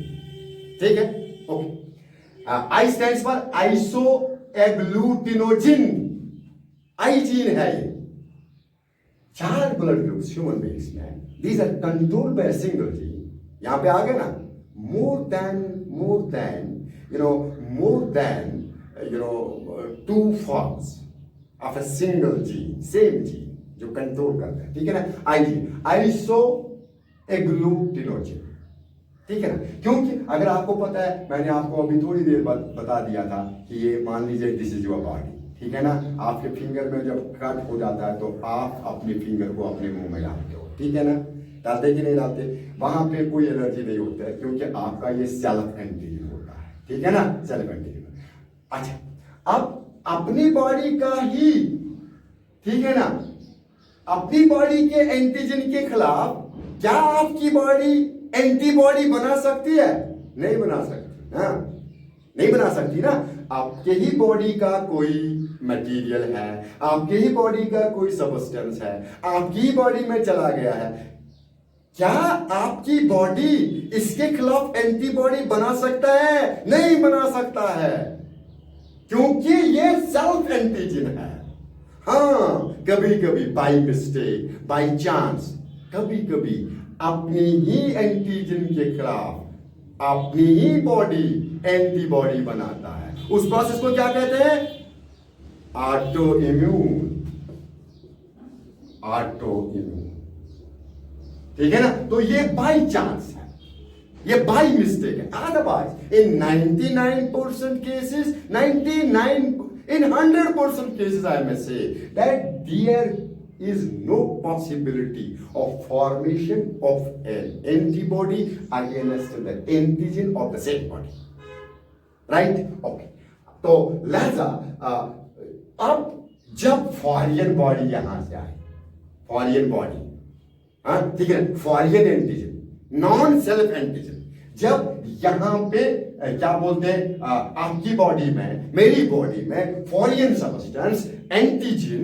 [SPEAKER 1] ठीक है, okay. I stands for iso agglutinogen, I gene है ये। 4 blood groups human beings में, these are controlled by a single gene. यहां पे आ गए ना, more than 2 forms of a single gene, same gene जो कंट्रोल करता है, ठीक है ना, आई जीन, आइसो एग्लूटिनोजेन, ठीक है ना। क्योंकि अगर आपको पता है, मैंने आपको अभी थोड़ी देर बाद बता दिया था कि ये मान लीजिए दिस इज योर बॉडी, ठीक है ना। आपके फिंगर में जब कट हो जाता है तो आप अपने फिंगर को अपने मुंह में डालते हो, ठीक है ना, डालते कि नहीं डालते। वहां पे कोई एलर्जी नहीं होता है क्योंकि आपका ये सेल्फ एंटीजन होता है, ठीक है ना, सेल्फ एंटीजन। अच्छा, अब अपनी बॉडी का ही, ठीक है ना, अपनी बॉडी के एंटीजन के खिलाफ क्या आपकी बॉडी एंटीबॉडी बना सकती है? नहीं बना सकती, हाँ, नहीं बना सकती ना। आपके ही बॉडी का कोई मटेरियल है, आपके ही बॉडी का कोई सब्सटेंस है, आपकी ही बॉडी में चला गया है, क्या आपकी बॉडी इसके खिलाफ एंटीबॉडी बना सकता है? नहीं बना सकता है, क्योंकि ये सेल्फ एंटीजन है। हाँ, कभी कभी बाई मिस्टेक, बाई चांस, कभी कभी अपनी ही एंटीजन के खिलाफ अपनी ही बॉडी एंटीबॉडी बनाता है। उस प्रोसेस को क्या कहते हैं? Auto immune. ऑटो इम्यून, ठीक है ना? तो ये बाई चांस है, ये बाई मिस्टेक है। Otherwise in 99% cases, 99 in 100% cases, I may say that there is no possibility of formation of an antibody against the antigen of the same body, right? Okay, तो लिहाजा अब जब foreign body यहां से आए, foreign body, हाँ ठीक है, foreign antigen, non self antigen, जब यहां पे क्या बोलते हैं, आपकी बॉडी में, मेरी बॉडी में फॉरिन सब्सटेंस एंटीजन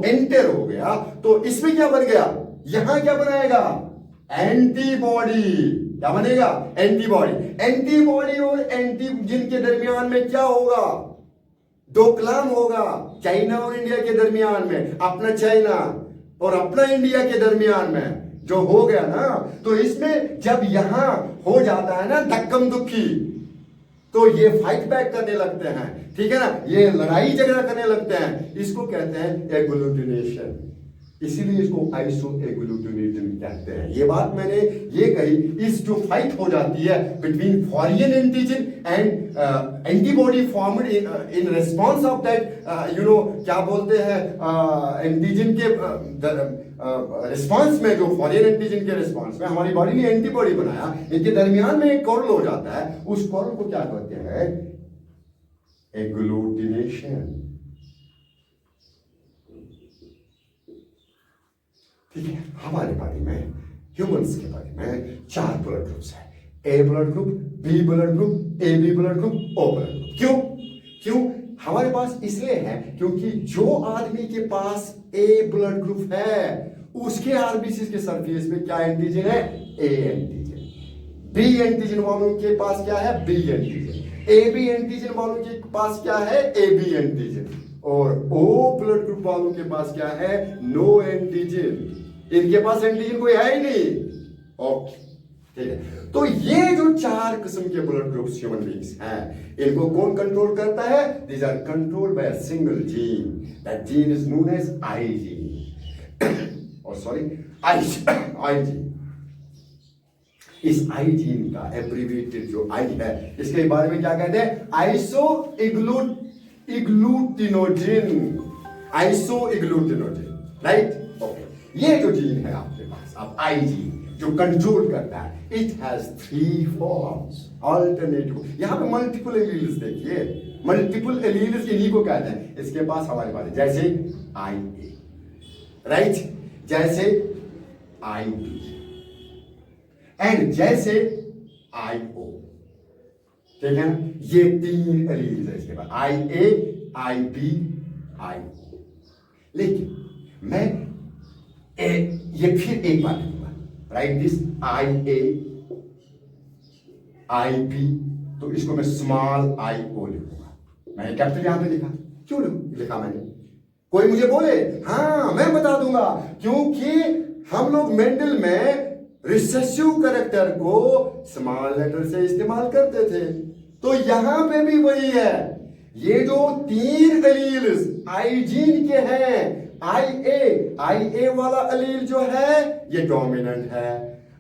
[SPEAKER 1] एंटर हो गया, तो इसमें क्या बन गया? यहां क्या बनाएगा? एंटीबॉडी। क्या बनेगा? एंटीबॉडी। एंटीबॉडी और एंटीजन के दरमियान में क्या होगा? डोकलाम होगा। चाइना और इंडिया के दरमियान में, अपना चाइना और अपना इंडिया के दरमियान में जो हो गया ना, तो इसमें जब यहां हो जाता है ना धक्कम दुखी, तो ये फाइट बैक करने लगते हैं, ठीक है ना, ये लड़ाई झगड़ा करने लगते हैं। इसको कहते हैं एग्लूटिनेशन, इसीलिए इसको आइसो एग्लूटिनेशन कहते हैं। ये बात मैंने ये कही, इस जो फाइट हो जाती है between foreign antigen and antibody formed in response of that, क्या बोलते हैं, एंटीजन के रिस्पॉन्स में, जो फॉरिन एंटीजन के रिस्पॉन्स में हमारी बॉडी ने एंटीबॉडी बनाया, इनके दरमियान में एक कॉर्ल हो जाता है, उस कॉर्ल को क्या कहते हैं? एग्लूटिनेशन। ठीक है, हमारे बॉडी में, ह्यूमंस के बॉडी में 4 ब्लड ग्रुप्स है, A blood group, B blood group, A B blood group, O blood group. क्यों क्यों हमारे पास? इसलिए है क्योंकि जो आदमी के पास ए ब्लड ग्रुप है, उसके आरबीसी के सरफेस में क्या एंटीजन है? A antigen. बी एंटीजन वालों के पास क्या है? B antigen. A B antigen वालों के पास क्या है? A B antigen. और ओ ब्लड ग्रुप वालों के पास क्या है? No antigen. इनके पास एंटीजन कोई है ही नहीं। ओके, ठीक है। तो ये जो 4 किस्म के ब्लड ग्रुप्स ह्यूमन बींग्स हैं, इनको कौन कंट्रोल करता है? These are controlled by a single gene. That gene is known as I gene, और सॉरी आई जीन। इस आई जीन का एब्रीविएटेड जो आई है, इसके बारे में क्या कहते हैं? Iso agglutinogen. Iso agglutinogen, right? Okay, ये जो जीन है आपके पास, अब आई जीन जो कंट्रोल करता है, इट हैज 3 फॉर्म्स अल्टरनेटिव। यहां पे मल्टीपल एलील्स देखिए, मल्टीपल एलील्स इन्हीं को कहते हैं। इसके पास हमारे पास जैसे आई ए, राइट, जैसे आई बी एंड जैसे आई ओ, ठीक है ना? ये 3 एलील्स है इसके पास, आई ए, आई बी, आई ओ। लेकिन मैं ये फिर एक बार लिखूंगा, write this I A, I B, तो इसको मैं स्मॉल आई ओ लिखूंगा। मैंने कैपिटल यहां पे लिखा, क्यों लिखा मैंने? कोई मुझे बोले, हाँ मैं बता दूंगा, क्योंकि हम लोग मेंटल में रिसेसिव कैरेक्टर को स्मॉल लेटर से इस्तेमाल करते थे, तो यहां पे भी वही है। ये जो 3 एलील्स आई जीन के हैं, आई ए वाला अलील जो है ये डोमिनेंट है,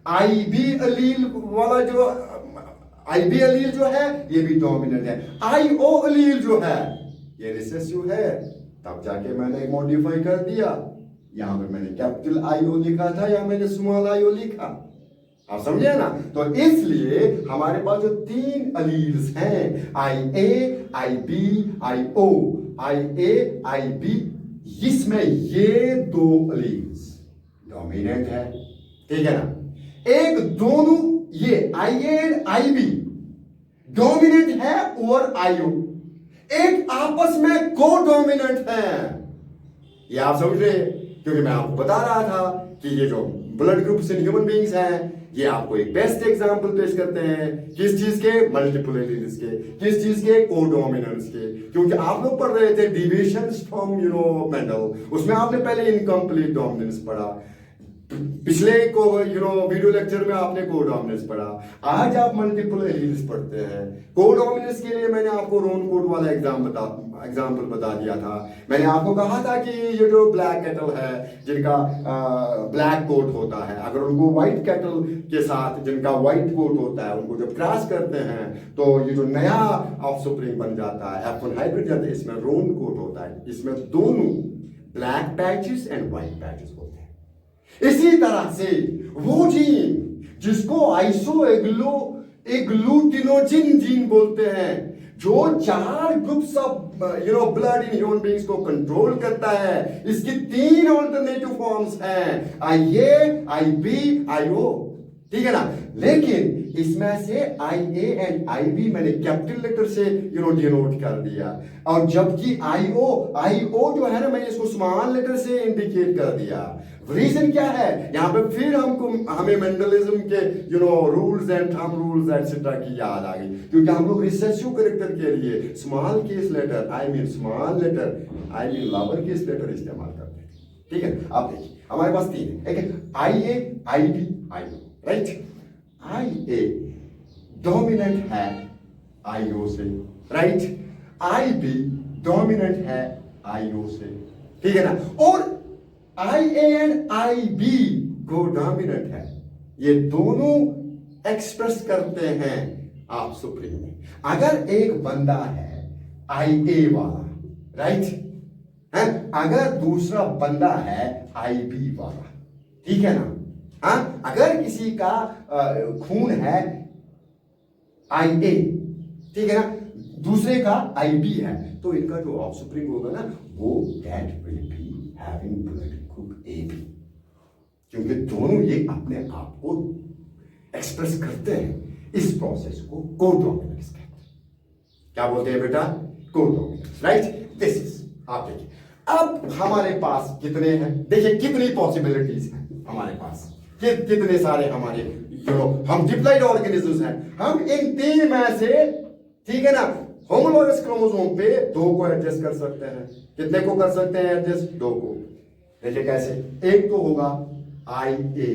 [SPEAKER 1] आई बी अलील वाला जो आई बी अलील जो है ये भी डोमिनेंट है, आई ओ अलील जो है ये रिसेसिव है। तब जाके मैंने मॉडिफाई कर दिया, यहां पे मैंने कैपिटल आई ओ लिखा था, यहां मैंने स्मॉल आई ओ लिखा। आप समझे ना? तो इसलिए हमारे पास जो 3 अलील्स हैं, आई A, I B, I O, I A, I B, इसमें ये 2 अलील्स डोमिनेंट है, ठीक है ना? एक दोनों ये I A and I B dominant है ओवर आई ओ, एक आपस में को डोमिनेंट है। ये आप समझ रहे हैं? क्योंकि मैं आपको बता रहा था कि ये जो blood groups in human beings हैं, ये आपको एक बेस्ट एग्जांपल पेश करते हैं किस चीज के, मल्टीपल एलील्स के, किस चीज के, कोडोमिनेंस के। क्योंकि आप लोग पढ़ रहे थे डिविजन्स फ्रॉम मेंडल, उसमें आपने पहले इनकम्प्लीट डोमिनेंस पढ़ा, पिछले को वीडियो लेक्चर में आपने कोडोमिनेंस पढ़ा, आज आप मल्टीपल एलील्स पढ़ते हैं। कोडोमिनेंस के लिए मैंने आपको रोन कोड वाला एग्जाम्पल बता दिया था। मैंने आपको कहा था कि ये जो ब्लैक कैटल है जिनका ब्लैक कोट होता है, अगर उनको व्हाइट कैटल के साथ जिनका व्हाइट कोट होता है उनको जब क्रॉस करते हैं तो ये जो नया ऑफस्प्रिंग बन जाता है, F1 हाइब्रिड जाता है, इसमें रोन कोट होता है, इसमें दोनों black patches and white patches होते हैं। इसी तरह से वो जीन जिसको आइसो एग्लूटिनोजिन जीन बोलते हैं, जो 4 groups of blood in human beings को कंट्रोल करता है, इसकी 3 ऑल्टरनेटिव फॉर्म्स हैं, IA, IB, IO, ठीक है ना। लेकिन इसमें से IA एंड IB मैंने कैपिटल लेटर से डिनोट कर दिया, और जबकि IO जो है ना, मैंने इसको स्मॉल लेटर से इंडिकेट कर दिया। रीजन क्या है, यहां पे फिर हमें मेंडलिज्म के rules and thumb rules etcetera की याद आ गई, क्योंकि हम लोग रिसेसिव कैरेक्टर के लिए small case letter I mean lower case letter इस्तेमाल करते हैं, ठीक है। आप देखिए हमारे पास 3 है, ठीक है, IA, IB, IO, right. IA dominant है IO से, राइट। IB डोमिनेंट है IO से, ठीक है ना। और IA एंड IB को डोमिनेंट है, ये दोनों एक्सप्रेस करते हैं आप सुप्रीम में। अगर एक बंदा है IA वाला, राइट है, अगर दूसरा बंदा है IB वाला, ठीक है ना। हाँ, अगर किसी का खून है IA, ठीक है ना, दूसरे का IB है, तो इनका जो ऑफस्प्रिंग होगा ना, वो that will be having blood group AB, क्योंकि दोनों ये अपने आप को एक्सप्रेस करते हैं। इस प्रोसेस को कोडोमिनेंस कहते हैं। क्या बोलते हैं बेटा? Codominance, right. दिस इज, आप देखिए अब हमारे पास कितने हैं, देखिए कितनी पॉसिबिलिटीज हैं हमारे पास, कितने सारे हमारे हम डिप्लॉइड ऑर्गेनिजम्स हैं। हम इन 3 में से, ठीक है ना, होमोलॉगस क्रोमोसोम पे 2 को एडजस्ट कर सकते हैं। कितने को कर सकते हैं एडजस्ट? 2 को। देखिए कैसे, एक तो होगा IA,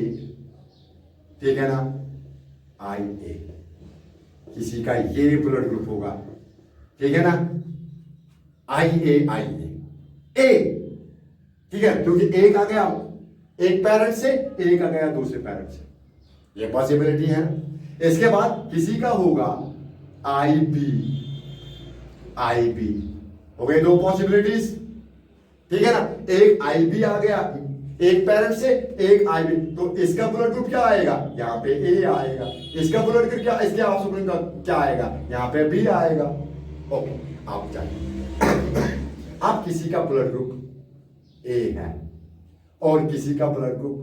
[SPEAKER 1] ठीक है ना, IA, किसी का ये ब्लड ग्रुप होगा, ठीक है ना, IA, A, ठीक है, क्योंकि एक आ गया एक पेरेंट से, एक आ गया दूसरे पेरेंट से, ये पॉसिबिलिटी है ना। इसके बाद किसी का होगा IB, हो गए 2 पॉसिबिलिटीज, ठीक है ना। एक IB आ गया एक पेरेंट से, एक IB, तो इसका ब्लड ग्रुप क्या आएगा? यहाँ पे A आएगा। इसका ब्लड ग्रुप क्या, इसके ऑफस्प्रिंग का क्या आएगा? यहाँ पे B आएगा। ओके, आप जाइए आप किसी का ब्लड ग्रुप A है और किसी का ब्लड ग्रुप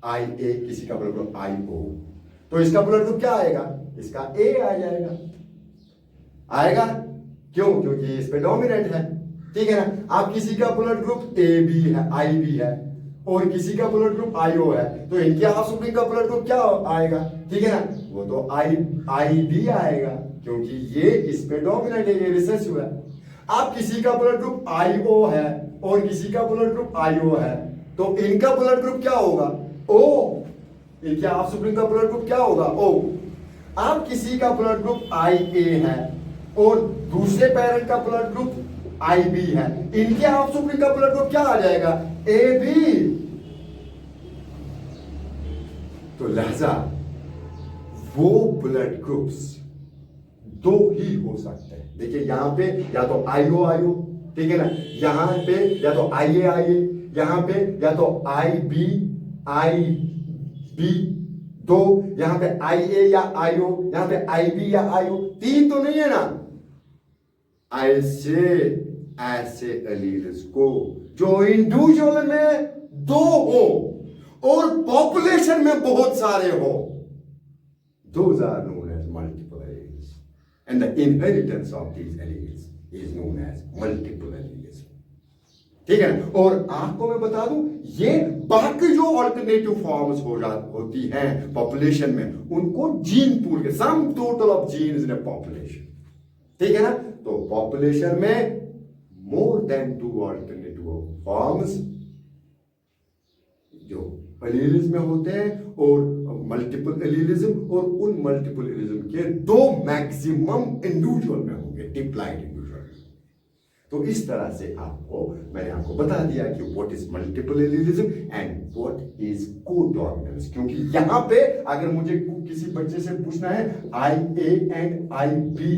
[SPEAKER 1] IA, किसी का ब्लड ग्रुप IO, तो इसका ब्लड ग्रुप क्या आएगा? इसका A आ जाएगा, आएगा। क्यों? क्योंकि इस पे डोमिनेंट है, ठीक है ना। आप किसी का ब्लड ग्रुप AB है, IB है, और किसी का ब्लड ग्रुप IO है, तो इनके ऑफस्प्रिंग का ब्लड ग्रुप क्या आएगा? ठीक है ना, वो तो IB आएगा, क्योंकि ये इस पे डोमिनेंट है, ये रिसेसिव है। आप किसी का ब्लड ग्रुप IO है और किसी का ब्लड ग्रुप IO है, तो इनका ब्लड ग्रुप क्या होगा? O, इनके ऑफस्प्रिंग का ब्लड ग्रुप क्या होगा? O। आप किसी का ब्लड ग्रुप IA है और दूसरे पेरेंट का ब्लड ग्रुप IB है, इनके ऑफस्प्रिंग का ब्लड ग्रुप क्या आ जाएगा? AB। तो लिहाजा वो ब्लड ग्रुप्स 2 ही हो सकते हैं। देखिए यहां पे या तो IO, ठीक है ना, यहां पे या तो IA, यहां पे या तो IB, दो, यहां पे IA या IO, यहां पे IB या IO, 3 तो नहीं है ना। ऐसे एलील्स को जो इंडिविजुअल में 2 हो और पॉपुलेशन में बहुत सारे हो, those are known as multiple alleles, and the inheritance of these alleles is known as multiple alleles। ठीक है ना। और आपको मैं बता दूं, ये बाकी जो ऑल्टरनेटिव फॉर्म्स होती हैं पॉपुलेशन में, उनको जीन पूल के sum total of genes in population, ठीक है ना। तो पॉपुलेशन में मोर देन 2 ऑल्टरनेटिव फॉर्म्स जो एलीलिज्म में होते हैं, और मल्टीपल एलीलिज्म, और उन मल्टीपल एलीलिज्म के 2 मैक्सिमम इंडिविजुअल में होंगे, डिप्लॉइड इंडिविजुअल। तो इस तरह से मैंने आपको बता दिया कि what is multiple allelism and what is codominance. क्योंकि यहां पे अगर मुझे किसी बच्चे से पूछना है IA एंड IB,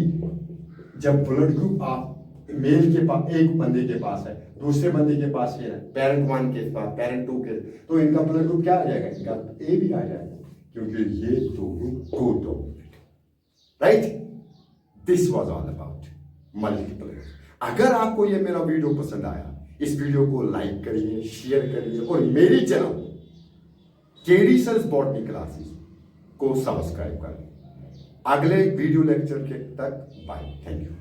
[SPEAKER 1] जब ब्लड ग्रुप आप मेल के पास, एक बंदे के पास है, दूसरे बंदे के पास है, पेरेंट 1 के पास, पेरेंट 2 के, तो इनका ब्लड ग्रुप क्या आ जाएगा? इनका A भी आ जाएगा, क्योंकि ये दोनों codominant, right. This was all about multiple. अगर आपको ये मेरा वीडियो पसंद आया, इस वीडियो को लाइक करिए, शेयर करिए, और मेरी channel KD sir botany classes को सब्सक्राइब करिए। अगले वीडियो लेक्चर के तक बाय, थैंक यू।